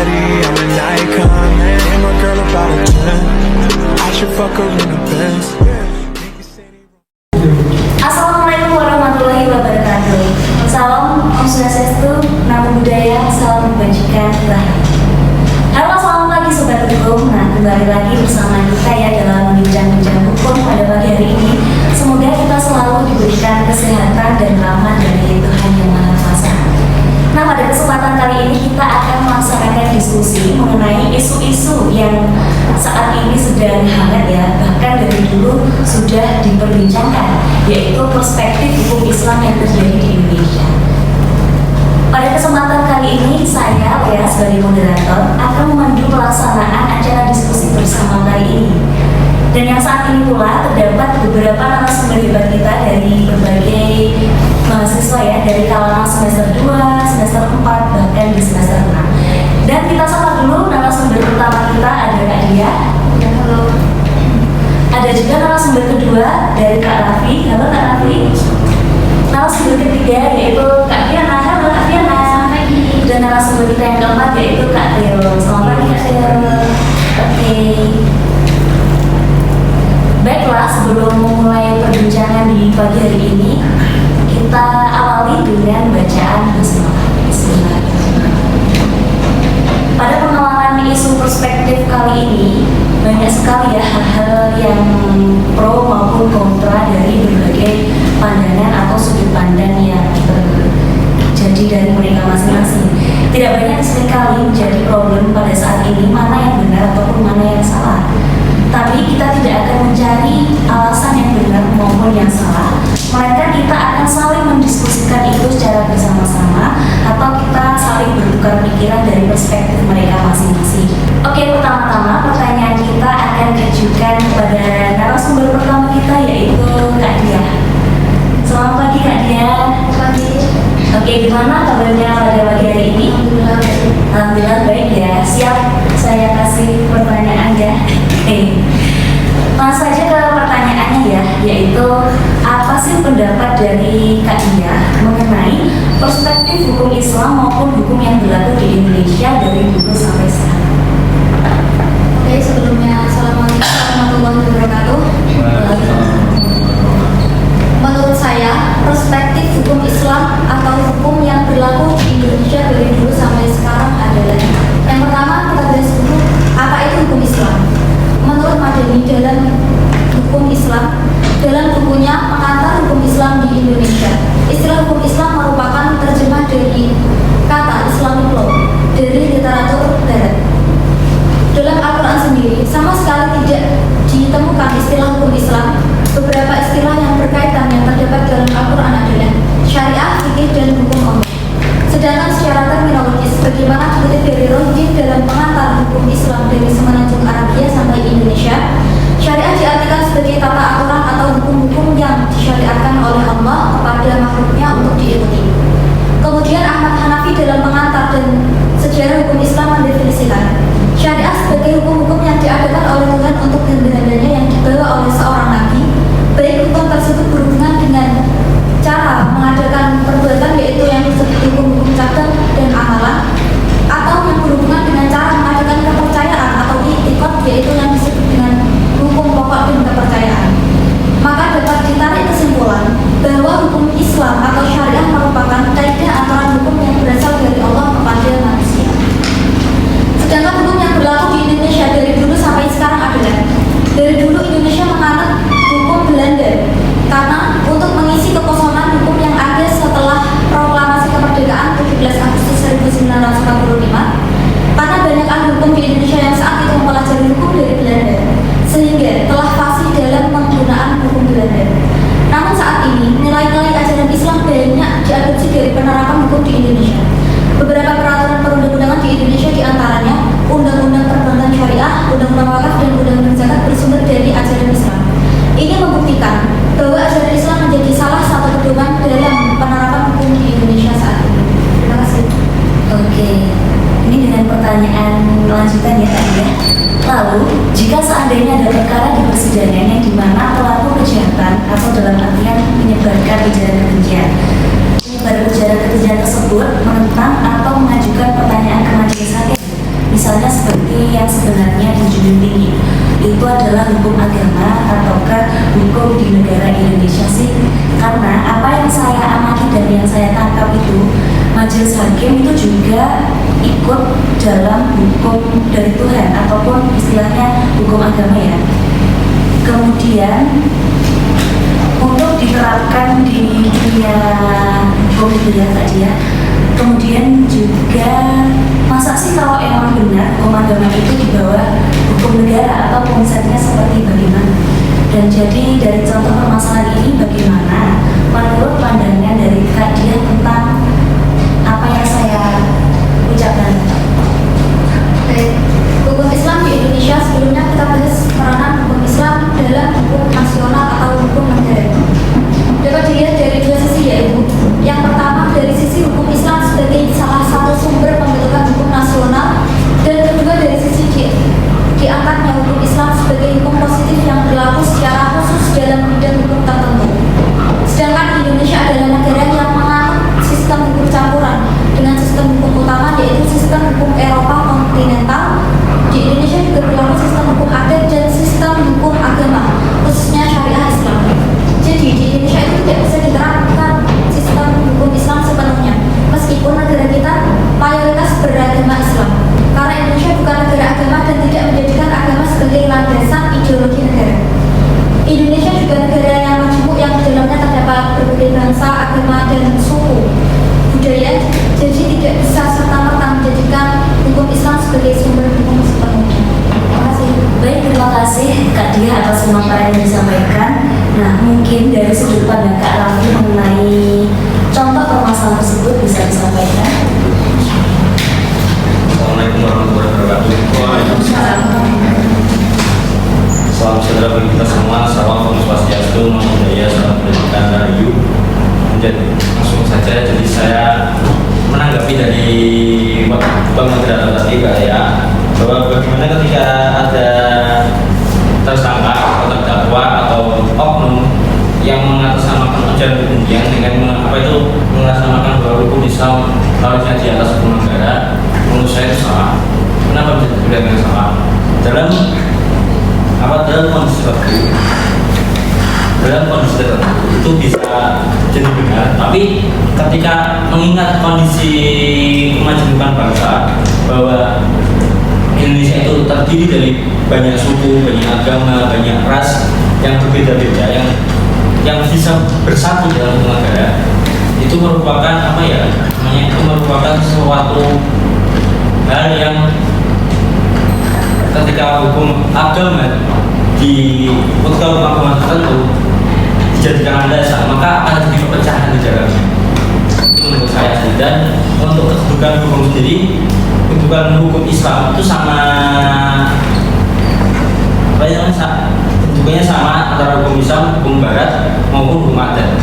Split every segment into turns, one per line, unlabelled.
body, I'm an icon, man. And my girl about a 10. I should fuck her in the Benz.
Assalamualaikum warahmatullahi wabarakatuh. Salam Om Swastiastu, Namo Buddhaya, salam kebajikan, rahayu. Halo, selamat pagi Sobat Hukum. Nah, kembali lagi bersama kita ya dalam membincang-bincang hukum pada pagi hari ini. Semoga kita selalu diberikan kesehatan dan rahmat dari Tuhan Yang Maha Kuasa. Nah, pada kesempatan kali ini kita akan melaksanakan diskusi mengenai isu-isu yang saat ini sedang hangat ya, bahkan dari dulu sudah diperbincangkan, yaitu perspektif hukum Islam yang terjadi di Indonesia. Pada kesempatan kali ini, saya Lea sebagai moderator akan memandu pelaksanaan acara diskusi bersama kali ini. Dan yang saat ini pula terdapat beberapa narasumber hebat kita dari berbagai mahasiswa ya, dari kalangan semester 2, semester 4, bahkan di semester 6. Dan kita sapa dulu narasumber pertama kita, ada Kak Dia. Ya, halo. Ada juga narasumber kedua dari Kak Raffi. Halo Kak Raffi. Narasumber ketiga yaitu Kak Diana. Halo Kak Diana. Dan narasumber kita yang keempat yaitu Kak Rio. Selamat pagi Kak Rio. Oke. Baiklah, sebelum memulai perbincangan di pagi hari ini, kita awali dengan bacaan basmalah. Bismillahirrahmanirrahim. Pada pengenalan isu perspektif kali ini, banyak sekali ya hal-hal yang pro maupun kontra dari berbagai pandangan atau sudut pandang yang terjadi dari mereka masing-masing. Tidak banyak seringkali menjadi problem pada saat ini mana yang benar ataupun mana yang salah. Tapi kita tidak akan mencari alasan yang benar maupun yang salah, melainkan kita akan saling mendiskusikan itu secara bersama-sama atau kita saling bertukar pikiran dari perspektif mereka masing-masing. Oke, pertama-tama pertanyaan kita akan ditujukan kepada narasumber pertama kita, yaitu Kak Dia. Selamat pagi Kak Dia. Pagi. Oke, gimana kabarnya pada pagi hari ini? Alhamdulillah baik ya. Siap saya kasih pertanyaan ya. Langsung saja ke pertanyaannya ya, yaitu apa sih pendapat dari Kak Dia mengenai perspektif hukum Islam maupun hukum yang berlaku di Indonesia dari dulu sampai sekarang?
Oke, sebelumnya Assalamualaikum warahmatullahi wabarakatuh. Menurut saya, perspektif hukum Islam atau hukum yang berlaku di Indonesia dari dulu sampai sekarang adalah: yang pertama, kita bahas dulu apa itu hukum Islam. Menurut Madani dalam hukum Islam, dalam bukunya Pengantar Hukum Islam di Indonesia, istilah hukum Islam merupakan terjemah dari kata Islamic law dari literatur barat. Dalam Al-Quran sendiri sama sekali tidak ditemukan istilah hukum Islam. Beberapa istilah yang berkaitan yang terdapat dalam Al-Quran adalah syariah, fikih, dan hukum Allah. Sedangkan secara terminologis, bagaimana dikutip dari Rohidin dalam Pengantar Hukum Islam dari Semenanjung Arabia sampai Indonesia, syariah diartikan sebagai tata aturan atau hukum-hukum yang disyariatkan oleh Allah kepada makhluknya untuk diikuti. Kemudian Ahmad Hanafi dalam Pengantar dan Sejarah Hukum Islam mendefinisikan syariah sebagai hukum-hukum yang diadakan oleh Tuhan untuk hamba-hambanya yang dibawa oleh seorang nabi, baik hukum tersebut berhubungan dengan cara mengadakan perbuatan, yaitu yang disebut hukum-hukum cabang dan amalan, atau yang berhubungan dengan cara mengadakan kepercayaan atau i'tiqad, yaitu yang disebut dengan hukum pokok dan kepercayaan. Maka dapat ditarik kesimpulan bahwa hukum Islam atau syariah merupakan kaidah aturan hukum yang berasal dari Allah kepada manusia. Sedangkan hukum yang berlaku di Indonesia dari dulu sampai sekarang adalah: dari dulu Indonesia menganut hukum Belanda karena untuk mengisi kekosongan hukum yang ada setelah proklamasi kemerdekaan 17 Agustus 1945, karena banyak ahli hukum di Indonesia yang saat itu mempelajari hukum dari Belanda, sehingga telah fasih dalam penggunaan hukum Belanda. Namun saat ini nilai-nilai ajaran Islam banyak diadopsi dari penerapan hukum di Indonesia. Beberapa peraturan perundang-undangan di Indonesia diantaranya Undang-Undang Perbankan Syariah, Undang-Undang Wakaf, dan Undang-Undang Zakat bersumber dari ajaran Islam. Ini membuktikan bahwa ajaran Islam menjadi salah satu pedoman dalam penerapan hukum di Indonesia saat ini. Terima kasih.
Oke, ini dengan pertanyaan lanjutan ya Kak Dia. Lalu, jika seandainya ada perkara di persidangan yang dimana pelaku kejahatan atau dalam artian menyebarkan ujaran kebencian, penyebar ujaran kebencian tersebut menentang atau mengajukan pertanyaan ke majelis hakim ikut dalam hukum dari Tuhan ataupun istilahnya hukum agama ya. Kemudian untuk diterapkan di dunia hukum itu ya tadi ya. Kemudian juga masa sih kalau emang benar hukum agama itu di bawah hukum negara atau konsepnya seperti bagaimana? Dan jadi dari contoh permasalahan ini bagaimana menurut pandangan dari Kak Diah tentang apa yang saya ucapkan?
Oke, hukum Islam di Indonesia sebelumnya kita bahas peranan hukum Islam dalam hukum nasional atau hukum negara. Dapat dilihat dari dua sisi, yaitu yang pertama dari sisi hukum Islam sebagai salah satu sumber pembentukan hukum nasional, dan kedua dari sisi diangkatnya hukum Islam sebagai hukum positif yang berlaku secara khusus dalam bidang hukum tertentu. Sedangkan Indonesia adalah negara yang menganut sistem hukum campuran dengan sistem hukum utama, yaitu sistem hukum Eropa kontinental. Di Indonesia juga berlaku sistem hukum adat dan sistem hukum agama, khususnya syariah Islam. Jadi di Indonesia itu tidak bisa diterapkan sistem hukum Islam sepenuhnya, meskipun negara kita mayoritas beragama Islam. Karena Indonesia bukan negara agama dan tidak menjadikan agama sebagai landasan ideologi negara. Indonesia juga negara yang majemuk, yang di dalamnya terdapat berbagai bangsa, agama, dan suku budaya. Jadi tidak bisa serta-merta menjadikan hukum Islam sebagai sumber hukum sepenuhnya. Terima kasih.
Baik, terima kasih Kak Diah atas pemaparan yang disampaikan. Nah, mungkin dari sudut pandang Kak Raffi mengenai contoh permasalahan tersebut bisa disampaikan.
Assalamualaikum warahmatullahi wabarakatuh. Salam sejahtera bagi kita semua. Salam Om Swastiastu, Namo Buddhaya, salam pendidikan Rahayu. Jadi langsung saja. Jadi saya menanggapi dari pembicaraan tadi Kak ya, bahwa bagaimana ketika ada tersangka atau terdakwa atau oknum yang mengatasnamakan ujaran kebencian dengan apa itu mengatasnamakan bahwa hukum Islam harusnya di atas hukum negara, menurut saya itu salah. Kenapa bisa dibilang salah? Dalam kondisi tertentu, itu bisa jadi benar, tapi ketika mengingat kondisi kemajuan bangsa bahwa Indonesia itu terdiri dari banyak suku, banyak agama, banyak ras yang berbeda-beda, yang bisa bersatu dalam negara, itu merupakan apa ya namanya, itu merupakan suatu hal yang ketika hukum agama di hukum agama tertentu dijadikan dasar, maka akan terjadi perpecahan di dalamnya. Itu menurut saya. Dan untuk kedudukan hukum sendiri, kedudukan hukum Islam itu sama apa ya, kedudukannya sama antara hukum Islam, hukum Barat maupun hukum adat.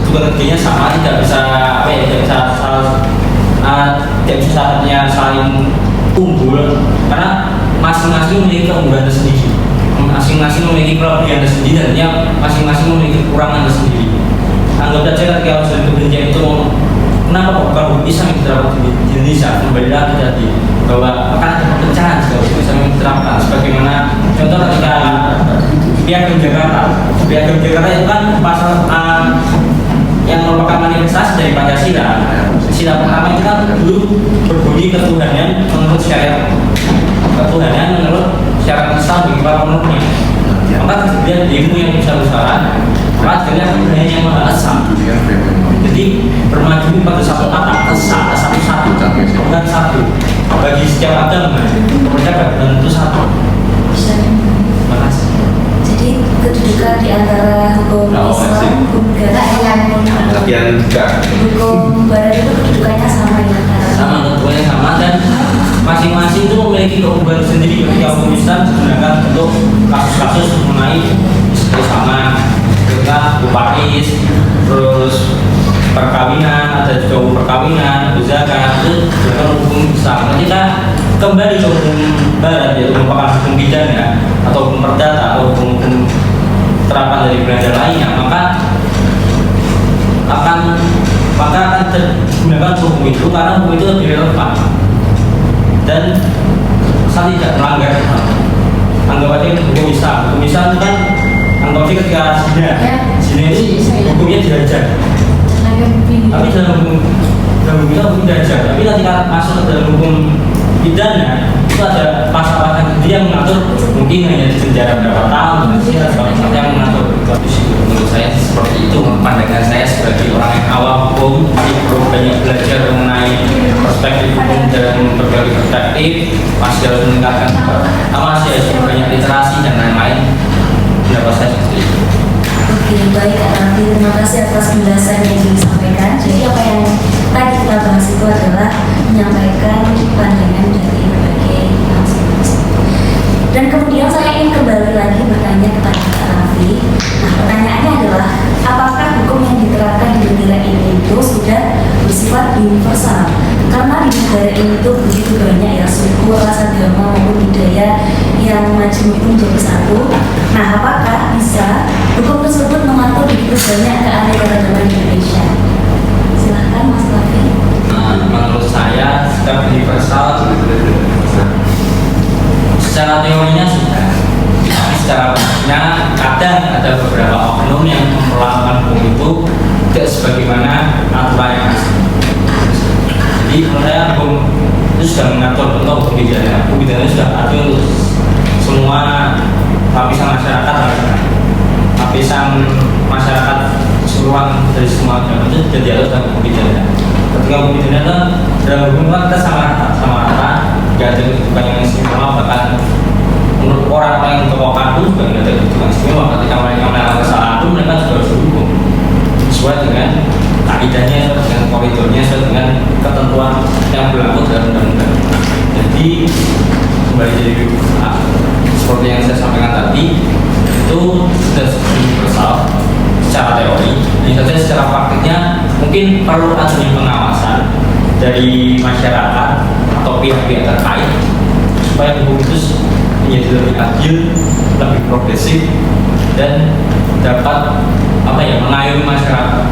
Kedudukannya sama, tidak bisa apa ya, tidak bisa saatnya saling unggul, karena masing-masing memiliki keunggulan tersendiri, masing-masing memiliki kelebihan tersendiri, dan yang masing-masing memiliki kekurangan tersendiri. Anggap saja ketika ujaran kebencian itu, kenapa bukan hukum Islam yang diterapkan di Indonesia? Kembali lagi tadi bahwa akan ada perpecahan jika hukum Islam yang diterapkan. Sebagaimana contoh ketika Piagam Jakarta itu kan pasal yang merupakan manifestasi dari Pancasila. Sila pertama itu kan dulu berbunyi ketuhanan menurut syariat, ketuhanan menurut syariat Islam bagi para pemeluknya. Maka kemudian demo yang besar-besaran, maka dengan ketuhanan yang Maha Esa. Jadi bermaju pada satu kata, esa, satu-satu, bukan satu. Bagi setiap agama, mereka tentu satu. Terima kasih.
Jadi kedudukan di antara hukum Islam, hukum negara yang hukum Barat itu kedudukannya sama ya?
Sama, kedudukannya sama, dan masing-masing itu memiliki keunggulan sendiri. Ketika hukum Islam digunakan untuk kasus-kasus mengenai istri sama, ketika waris, terus perkawinan, ada juga hukum perkawinan, zakat, itu digunakan hukum Islam. Ketika kembali ke hukum Barat, yaitu merupakan hukum pidana atau hukum perdata atau hukum terapan dari belanda lainnya, maka akan digunakan hukum itu, karena hukum itu lebih relevan dan asal tidak melanggar. Anggap aja hukum Islam itu kan anggap aja ketika zina itu hukumnya dihajar, tapi dalam hukum dalam hukum aja, tapi ketika masuk ke dalam hukum pidana itu ada pasal-pasal tertentu yang mengatur mungkin hanya di penjara berapa tahun, pasal yang mengatur itu. Menurut saya seperti itu pandangan saya sebagai orang yang awam hukum, jadi perlu banyak belajar mengenai perspektif hukum dan berbagai perspektif, masih harus meningkatkan masih harus banyak literasi dan lain-lain. Pendapat saya seperti itu.
Oke, baik Kak Raffi, terima kasih atas penjelasan yang disampaikan. Jadi apa yang tadi kita bahas itu adalah menyampaikan pandangan dari berbagai masing-masing. Dan kemudian saya ingin kembali lagi bertanya kepada Kak Raffi. Nah, pertanyaannya adalah apakah hukum yang diterapkan di negara ini itu sudah bersifat universal? Karena di negara ini itu begitu banyak ya suku, ras, agama maupun budaya yang majemuk itu menjadi satu. Nah, apakah bisa hukum tersebut mengatur begitu banyak keanekaragaman Indonesia? Silahkan Mas Raffi.
Menurut saya sikap universal secara teorinya sudah, tapi secara praktiknya kadang ada beberapa oknum yang memperlakukan hukum itu tidak sebagaimana aturan yang asli. Jadi menurut saya hukum itu sudah mengatur tentang hukum pidana. Hukum pidana sudah ada untuk semua lapisan masyarakat, lapisan masyarakat keseluruhan dari semua agama itu sudah diatur dalam hukum pidana. Ketika hukum pidana itu dalam hukum kita sama rata, tidak ada kedudukan yang istimewa, bahkan menurut orang-orang yang kepokan itu juga tidak ada kedudukan istimewa. Ketika mereka melakukan kesalahan itu mereka juga harus dihukum sesuai dengan kaidahnya, dengan koridornya, sesuai dengan ketentuan yang berlaku dalam undang-undang. Jadi kembali jadi seperti yang saya sampaikan tadi, itu sudah universal secara teori. Ini saja secara praktiknya mungkin perlu adanya pengawasan dari masyarakat atau pihak-pihak terkait supaya hukum itu menjadi lebih adil, lebih progresif dan dapat mengayomi masyarakat.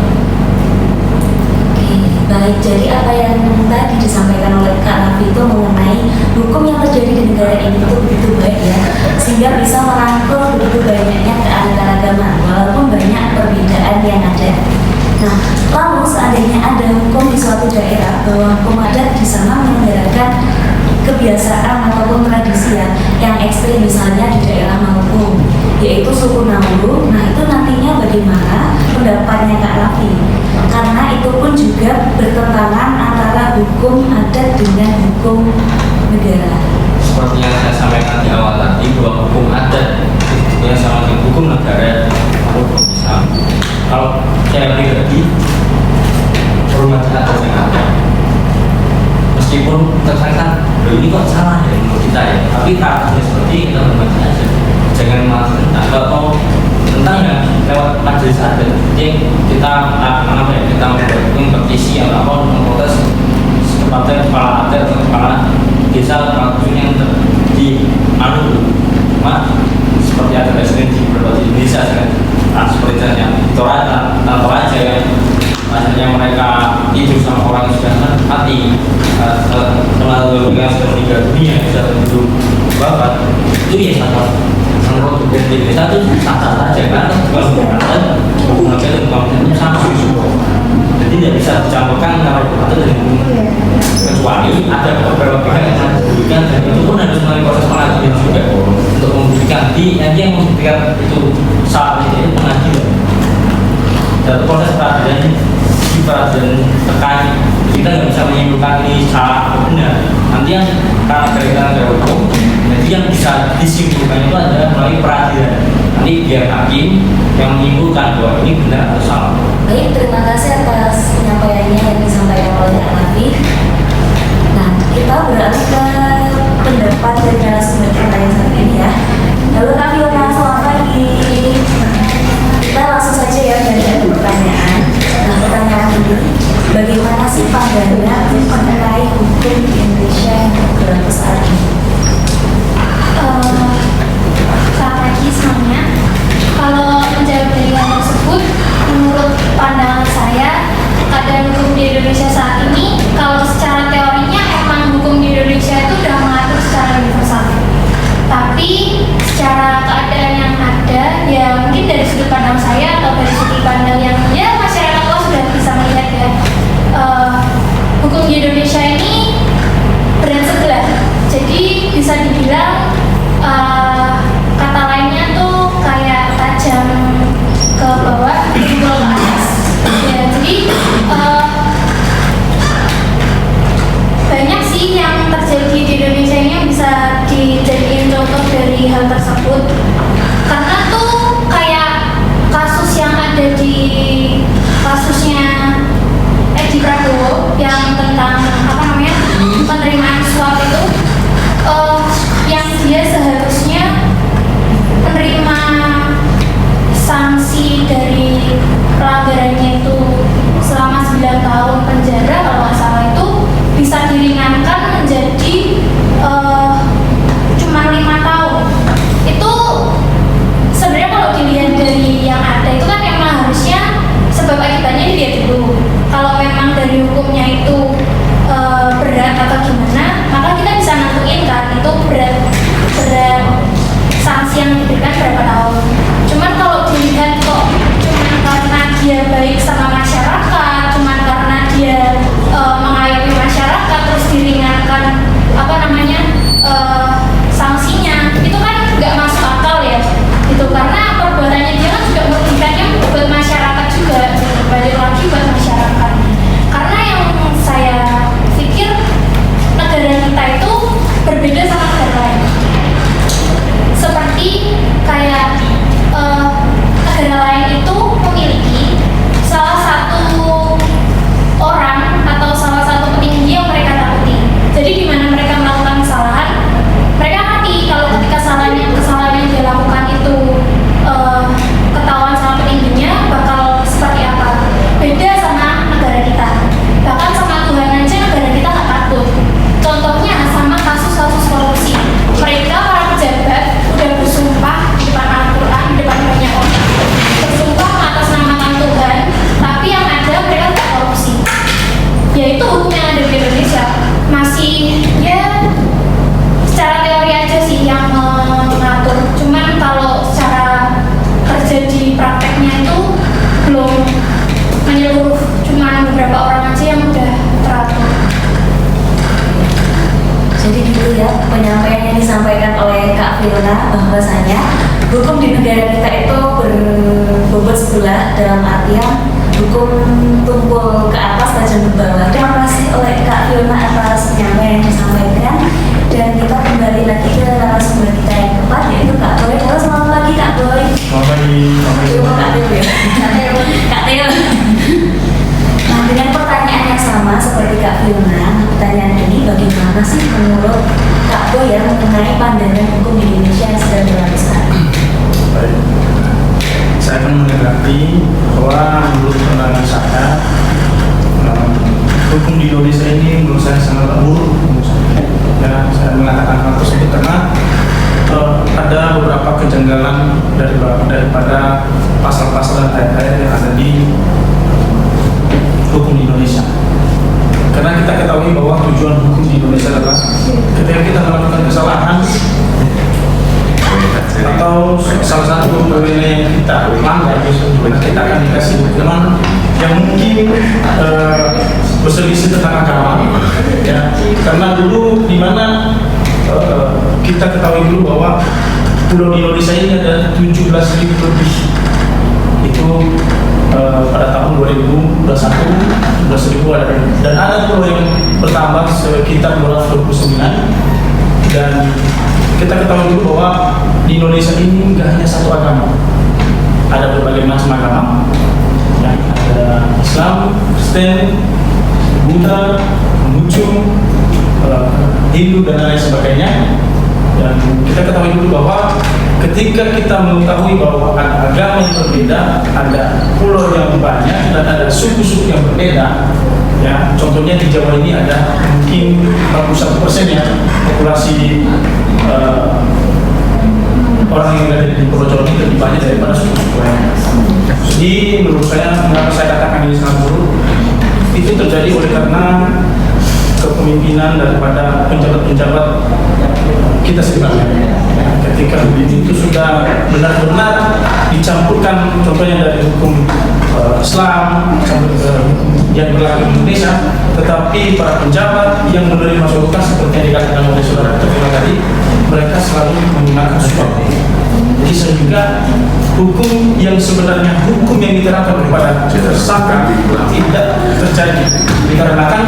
Baik, jadi apa yang tadi disampaikan oleh Kak Raffi itu mengenai hukum yang terjadi di negara ini itu begitu baik ya, sehingga bisa merangkul begitu banyaknya keanekaragaman walaupun banyak perbedaan yang ada. Nah, lalu seandainya ada hukum di suatu daerah bahwa hukum adat di sana menyelenggarakan kebiasaan ataupun tradisi yang ekstrim, misalnya di daerah Maluku, yaitu suku Nauru. Nah, itu nantinya bagaimana pendapatnya Kak Raffi? Karena itu pun juga bertentangan antara hukum adat dengan hukum negara.
Seperti yang saya sampaikan di awal tadi, bahwa hukum adat yang sama dengan hukum negara itu bisa. Kalau saya pribadi hormati adat yang ada, meskipun tersangka ini kok salah ya menurut kita ya, tapi kasusnya seperti kita hormati aja, jangan malah tentang ya lewat majelis adat. Jadi kita kita membuat petisi atau memprotes kepada kepala adat atau kepala desa atau yang di seperti ada presiden di beberapa Indonesia kan, seperti yang Toraja yang akhirnya mereka tidur sama orang yang sudah mati, melalui yang sudah meninggal dunia, sudah belum wafat, itu ya sama menurut di desa itu sah-sah saja kan, kalau bukan hukum negara dan hukum itu sama. Jadi tidak bisa dicampurkan antara hukum adat dan hukum, kecuali ada beberapa pihak yang membuktikan, dan itu pun harus melalui proses pengadilan juga untuk membuktikan. Nanti yang membuktikan itu saat ini pengadilan. Dan proses peradilan terkait, kita nggak bisa menyimpulkan ini salah atau benar. Nanti yang karena gara-gara hukum, jadi yang bisa disimpulkan itu adalah melalui peradilan. Nanti biar hakim yang menyimpulkan bahwa ini benar atau salah.
Baik, terima kasih atas penyampaiannya yang disampaikan oleh Kak Raffi. Nah, kita beralih ke pendapat dari narasumber kita yang saat ini ya. Halo Kak Fiona, selamat pagi. Kita langsung saja ya dari pertanyaan. Nah, pertanyaan ini, bagaimana sih pandangan mengenai hukum di Indonesia yang berlaku saat ini?
Selamat pagi semuanya. Kalau menjawab dari hal tersebut, menurut pandangan saya, keadaan hukum di Indonesia saat ini, kalau secara teorinya emang hukum di Indonesia itu sudah mengatur secara universal. Tapi secara keadaan yang ada, ya mungkin dari sudut pandang saya atau dari sudut pandang yang ya masyarakat luas sudah bisa melihat ya, bisa dibilang kata lainnya tuh kayak tajam ke bawah, timbul ke atas. Ya, jadi banyak sih yang terjadi di Indonesia ini yang bisa dijadiin contoh dari hal tersebut. Karena tuh kayak kasus yang ada di kasusnya Edi Prabowo yang tentang penerimaan suap itu, yang dia seharusnya menerima sanksi dari pelanggarannya itu selama 9 tahun penjara kalau nggak salah, itu bisa diringankan menjadi cuma 5 tahun. Itu sebenarnya kalau dilihat dari yang ada itu kan memang harusnya sebab akibatnya dilihat dulu. Kalau memang dari hukumnya itu berat atau gimana, maka kita bisa nentuin kan itu berat sanksi yang diberikan berapa tahun. Cuman kalau dilihat kok cuman karena dia baik sama masyarakat, cuman karena dia mengayomi masyarakat terus diringankan sanksinya, itu kan nggak masuk akal ya gitu, karena perbuatannya dia kan juga merugikannya buat masyarakat juga, balik lagi buat masyarakat. Karena yang saya pikir negara kita itu berbeda sama negara lain. Seperti kayak negara lain itu memiliki salah satu orang atau salah satu petinggi yang mereka takuti. Jadi di mana mereka melakukan kesalahan, mereka ngerti kalau ketika kesalahan yang dia lakukan itu ketahuan sama petingginya bakal seperti apa. Beda sama negara kita. Bahkan sama Tuhan aja negara kita nggak takut. Contohnya sama kasus-kasus korupsi. Mereka para pejabat udah bersumpah di depan Al-Quran, di depan banyak orang, bersumpah mengatasnamakan Tuhan, tapi yang ada mereka tidak korupsi. Yaitu hukum yang ada di Indonesia masih ya secara teori aja sih yang mengatur. Cuman kalau secara kerja di prakteknya itu belum menyeluruh, cuma beberapa orang aja yang udah teratur.
Jadi gitu ya penyampaian yang disampaikan oleh Kak Fiona, bahwasanya hukum di negara kita itu berbobot sebelah, dalam artian hukum tumpul ke atas tajam ke bawah. Terima kasih oleh Kak Fiona atas penyampaian yang disampaikan, dan kita kembali lagi ke narasumber kita yang keempat, yaitu Kak Boy. Halo, selamat pagi Kak Boy.
Selamat pagi.
Kak Teo ya? Kak Teo. Nah, dengan pertanyaan yang sama seperti Kak Fiona, pertanyaan ini bagaimana sih menurut Kak Boy ya mengenai pandangan hukum di Indonesia yang sedang berlaku sekarang?
Baik. Saya akan menanggapi bahwa menurut pandangan saya, hukum di Indonesia ini menurut saya sangat buruk. Ya, saya mengatakan hal tersebut karena ada beberapa kejanggalan daripada pasal-pasal dan ayat-ayat yang ada di hukum di Indonesia. Karena kita ketahui bahwa tujuan hukum di Indonesia adalah ketika kita melakukan kesalahan atau salah satu pembenaran yang kita langgar, kita akan dikasih hukuman yang mungkin berselisih tentang agama. Ya, karena dulu di mana kita ketahui dulu bahwa pulau di Indonesia ini ada 17.000 lebih. Itu pada tahun 2021 11.000 ada, dan ada pulau yang bertambah sekitar 229. Dan kita ketahui dulu bahwa di Indonesia ini nggak hanya satu agama, ada berbagai macam agama. Ya, ada Islam, Kristen, Buddha, Konghucu, Hindu dan lain sebagainya. Dan kita ketahui dulu bahwa ketika kita mengetahui bahwa ada agama yang berbeda, ada pulau yang banyak, dan ada suku-suku yang berbeda. Ya, contohnya di Jawa ini ada mungkin 41% ya populasi orang yang ada di Pulau Jawa ini lebih banyak daripada suku-suku lainnya. Jadi menurut saya, mengapa saya katakan ini sangat buruk, itu terjadi oleh karena kepemimpinan daripada penjabat-penjabat kita sebenarnya. Ketika itu sudah benar-benar dicampurkan, contohnya dari hukum Islam yang berlaku di Indonesia, tetapi para pejabat yang menerima sultan seperti yang dikatakan oleh saudara Ketua tadi, mereka selalu menggunakan suap. Jadi sehingga hukum yang sebenarnya hukum yang diterapkan kepada tersangka tidak terjadi dikarenakan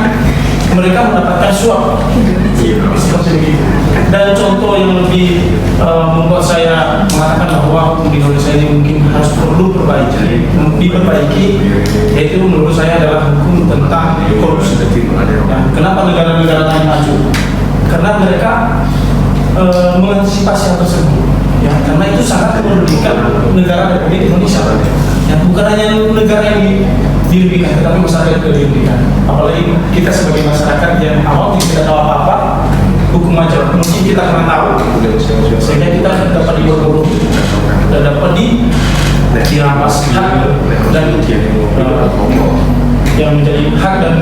mereka mendapatkan suap seperti begitu. Dan contoh yang lebih membuat saya mengatakan bahwa hukum di Indonesia ini mungkin harus perlu diperbaiki, yaitu menurut saya adalah hukum tentang korupsi. Ya, kenapa negara-negara lain maju? Karena mereka mengantisipasi hal tersebut. Ya, karena itu sangat merugikan negara Republik Indonesia. Ya, bukan hanya negara yang dirugikan, tetapi masyarakat juga dirugikan. Apalagi kita sebagai masyarakat yang awam tidak tahu apa-apa, hukum aja mungkin kita kurang tahu, sehingga kita dapat dibodoh, dapat dirampas hak dan yang menjadi hak dan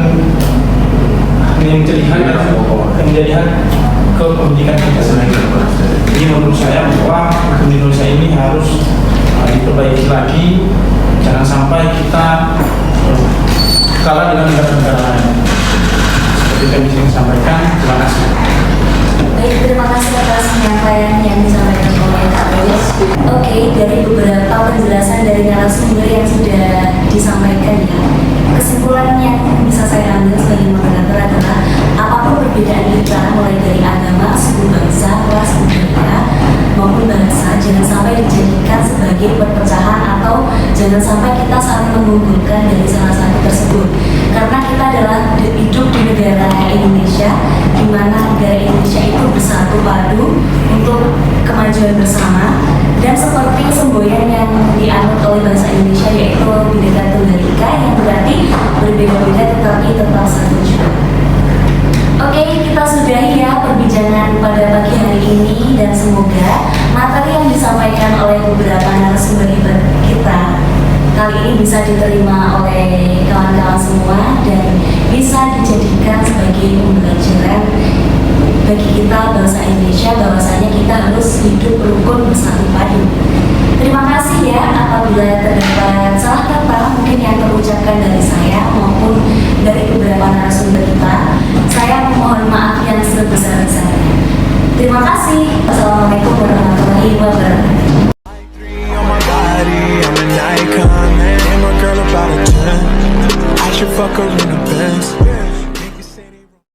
yang menjadi hak kependidikan kita sendiri. Jadi menurut saya bahwa hukum Indonesia ini harus diperbaiki lagi, jangan sampai kita kalah dengan negara-negara lain. Seperti yang bisa disampaikan, terima kasih.
Baik, terima kasih atas penyampaian yang disampaikan oleh Kak Boyes. Oke, dari beberapa penjelasan dari narasumber yang sudah disampaikan ya, kesimpulan yang bisa saya ambil sebagai moderator adalah apapun perbedaan kita mulai dari agama, suku bangsa, ras, budaya maupun bahasa, jangan sampai dijadikan sebagai perpecahan atau jangan sampai kita saling mengunggulkan dari salah satu tersebut. Karena kita adalah hidup di negara Indonesia, di mana negara Indonesia itu bersatu padu untuk kemajuan bersama, dan seperti semboyan yang dianut oleh bahasa Indonesia yaitu Bhinneka Tunggal Ika, yang berarti berbeda-beda tetapi tetap satu juga. Oke, kita sudahi ya perbincangan pada pagi hari ini, dan semoga materi yang disampaikan oleh beberapa narasumber kita kali ini bisa diterima oleh kawan-kawan semua dan bisa dijadikan sebagai pembelajaran bagi kita bangsa Indonesia, bahwasanya kita harus hidup rukun bersatu padu. Terima kasih ya apabila terdapat salah kata mungkin yang terucapkan dari saya maupun dari beberapa narasumber kita. Saya mohon maaf yang sebesar-besarnya. Terima kasih. Wassalamualaikum warahmatullahi wabarakatuh.